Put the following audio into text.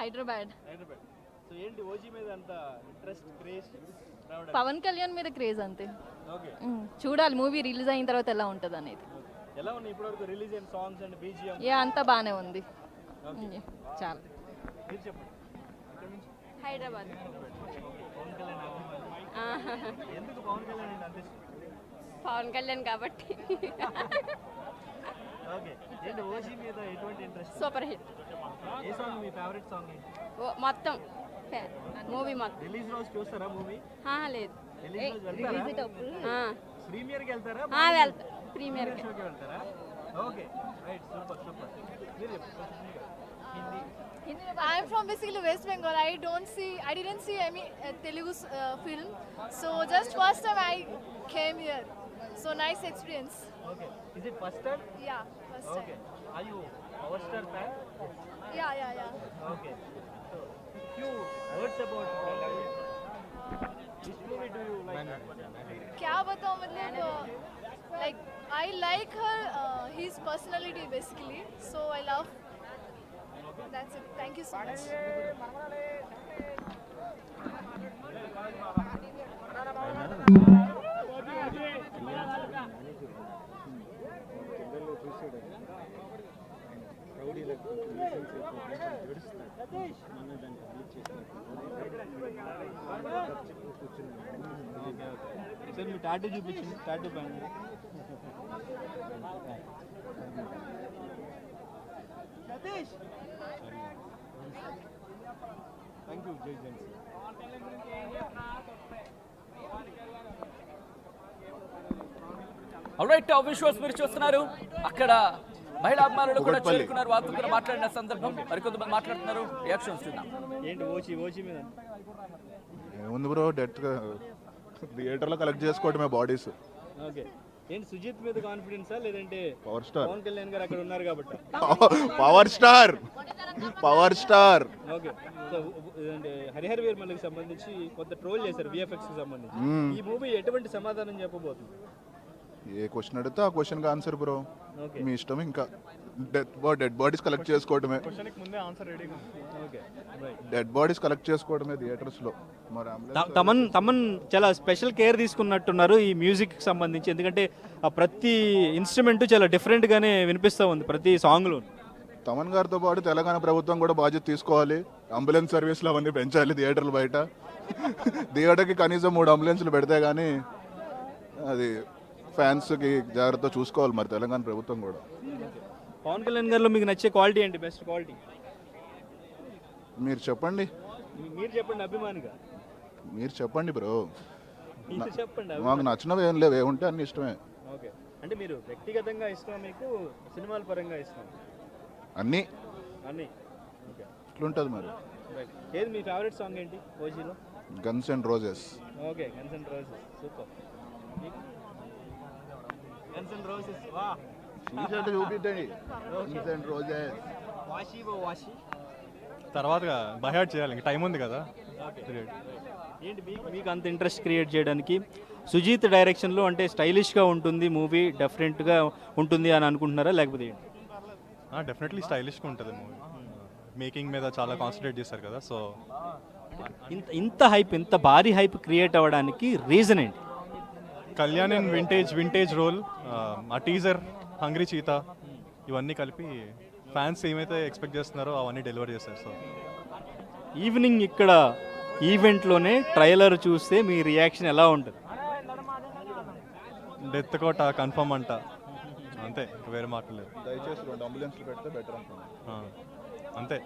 Hyderabad. So ఏంటి OG మీద అంత ఇంట్రెస్ట్ క్రేజ్ రావడం? పవన్ కళ్యాణ్ మీద క్రేజ్ అంతే. ఓకే. చూడాలి మూవీ రిలీజ్ అయిన తర్వాత ఎలా ఉంటుంది అనేది. ఎలా ఉన్నాయి ఇప్పటివరకు రిలీజ్ అయిన సాంగ్స్ అండ్ బీజిఎం? అంతా బాగానే ఉంది. చాలా. మీరు చెప్పండి. హైదరాబాద్. పవన్ కళ్యాణ్ అభిమాని. ఎందుకు పవన్ కళ్యాణ్ అంటే అంత ఇష్టం? పవన్ కళ్యాణ్ కాబట్టి. ఓకే. ఏంటి ఓజీ మీద ఎటువంటి ఇంట్రెస్ట్? Super hit. ఏ సాంగ్ మీ ఫేవరెట్ సాంగ్? మొత్తం మూవీ మొత్తం. రిలీజ్ రోజు చూస్తారా మూవీ? లేదు. రిలీజ్ రోజు వెళ్తారా? ప్రీమియర్కి వెళ్తారా? వెళ్తా. ప్రీమియర్ షోకి వెళ్తారా? Okay, right, super super. మీరు చెప్పండి. Hindi. I am from basically West Bengal. I didn't see any Telugu film. So just first time I came here. So nice experience. Okay. Is it first time? Yeah, first time. Okay. Are you Power Star fan? Yeah. Okay. So, few words about which movie do you like? क्या बताऊं मतलब like I like her his personality basically. So I love. That's it. Thank you so much. Sir మీ tattoo చూపించండి. Tattoo band. Thank you. జై జన్. Alright, Vishwas మీరు చూస్తున్నారు. అక్కడ మహిళా అభిమానులు కూడా చేరుకున్నారు. వాళ్ళతో కూడా మాట్లాడిన సందర్భం మరికొంతమంది మాట్లాడుతున్నారు. రియాక్షన్స్ చూద్దాం. ఏంటి ఓజీ మీద? ఏముంది బ్రో, థియేటర్లో కలెక్ట్ చేసుకోవటమే బాడీస్. ఓకే. ఏంటి సుజిత్ మీద కాన్ఫిడెన్సా లేదంటే పవర్ స్టార్ పవన్ కళ్యాణ్ గారు అక్కడ ఉన్నారు కాబట్టి? Power star. Okay. So Harihara వీరమల్లికి సంబంధించి కొంత ట్రోల్ చేశారు విఎఫ్ఎక్స్ కి సంబంధించి. ఈ మూవీ ఎటువంటి సమాధానం చెప్పబోతుంది? ఏ క్వశ్చన్ అడిగితే ఆ క్వశ్చన్కి ఆన్సర్ బ్రో. ఓకే. మీ ఇష్టం. ఇంకా డెడ్ బాడీస్ కలెక్ట్ చేసుకోవటమే. Okay, right. Dead bodies collect చేసుకోవడమే థియేటర్స్ లో. మరి తమన్ చాలా స్పెషల్ కేర్ తీసుకున్నట్టున్నారు ఈ మ్యూజిక్ సంబంధించి. ఎందుకంటే ఆ ప్రతి ఇన్స్ట్రుమెంట్ చాలా డిఫరెంట్ గానే వినిపిస్తూ ఉంది ప్రతి సాంగ్ లో. తమన్ గారితో పాటు తెలంగాణ ప్రభుత్వం కూడా బాధ్యత తీసుకోవాలి. అంబులెన్స్ సర్వీసులు అవన్నీ పెంచాలి థియేటర్లు బయట. థియేటర్కి కనీసం 3 అంబులెన్స్లు పెడితే కానీ అది ఫ్యాన్స్కి జాగ్రత్త చూసుకోవాలి మరి తెలంగాణ ప్రభుత్వం కూడా. పవన్ కళ్యాణ్ గారిలో మీకు నచ్చే క్వాలిటీ ఏంటి? బెస్ట్ క్వాలిటీ మీరు చెప్పండి. మీరు చెప్పండి అభిమానిగా. మీరు చెప్పండి బ్రో. మీరు చెప్పండి. మాకు నచ్చినవి ఏం లేవు, ఏముంటే అన్ని ఇష్టమే. ఓకే. అంటే మీరు వ్యక్తిగతంగా ఇష్టం, మీకు సినిమాల పరంగా ఇష్టం? అన్నీ. ఓకే. ఇట్లుంటుంది మరి. ఏది మీ ఫేవరెట్ సాంగ్ ఏంటి ఓజీలో? Guns and roses. Okay, guns and roses. Super. Guns and roses. వా. చూపించండి. Guns and roses. వాషి తర్వాత బైహార్ట్ చేయాలి, ఇంకా టైం ఉంది కదా. ఏంటి మీకు అంత ఇంట్రెస్ట్ క్రియేట్ చేయడానికి? సుజీత్ డైరెక్షన్లో అంటే స్టైలిష్గా ఉంటుంది మూవీ, డిఫరెంట్గా ఉంటుంది అని అనుకుంటున్నారా లేకపోతే ఏంటి? డెఫినెట్లీ స్టైలిష్గా ఉంటుంది మూవీ. మేకింగ్ మీద చాలా కాన్సన్ట్రేట్ చేశారు కదా. సో ఇంత హైప్, ఇంత భారీ హైప్ క్రియేట్ అవ్వడానికి రీజన్ ఏంటి? కళ్యాణ్ ఇన్ వింటేజ్ రోల్, ఆ టీజర్, హంగ్రీ చీతా, ఇవన్నీ కలిపి ఫ్యాన్స్ ఏమైతే ఎక్స్పెక్ట్ చేస్తున్నారో అవన్నీ డెలివర్ చేశారు. సో ఈవినింగ్ ఇక్కడ ఈవెంట్లోనే ట్రైలర్ చూస్తే మీ రియాక్షన్ ఎలా ఉంటుంది? డెత్ కోట కన్ఫర్మ్ అంట, అంతే, వేరే మాటలు లేదు. దయచేసి 2 అంబులెన్స్లు పెడితే బెటర్ అనుకుంటున్నాను. అంతే.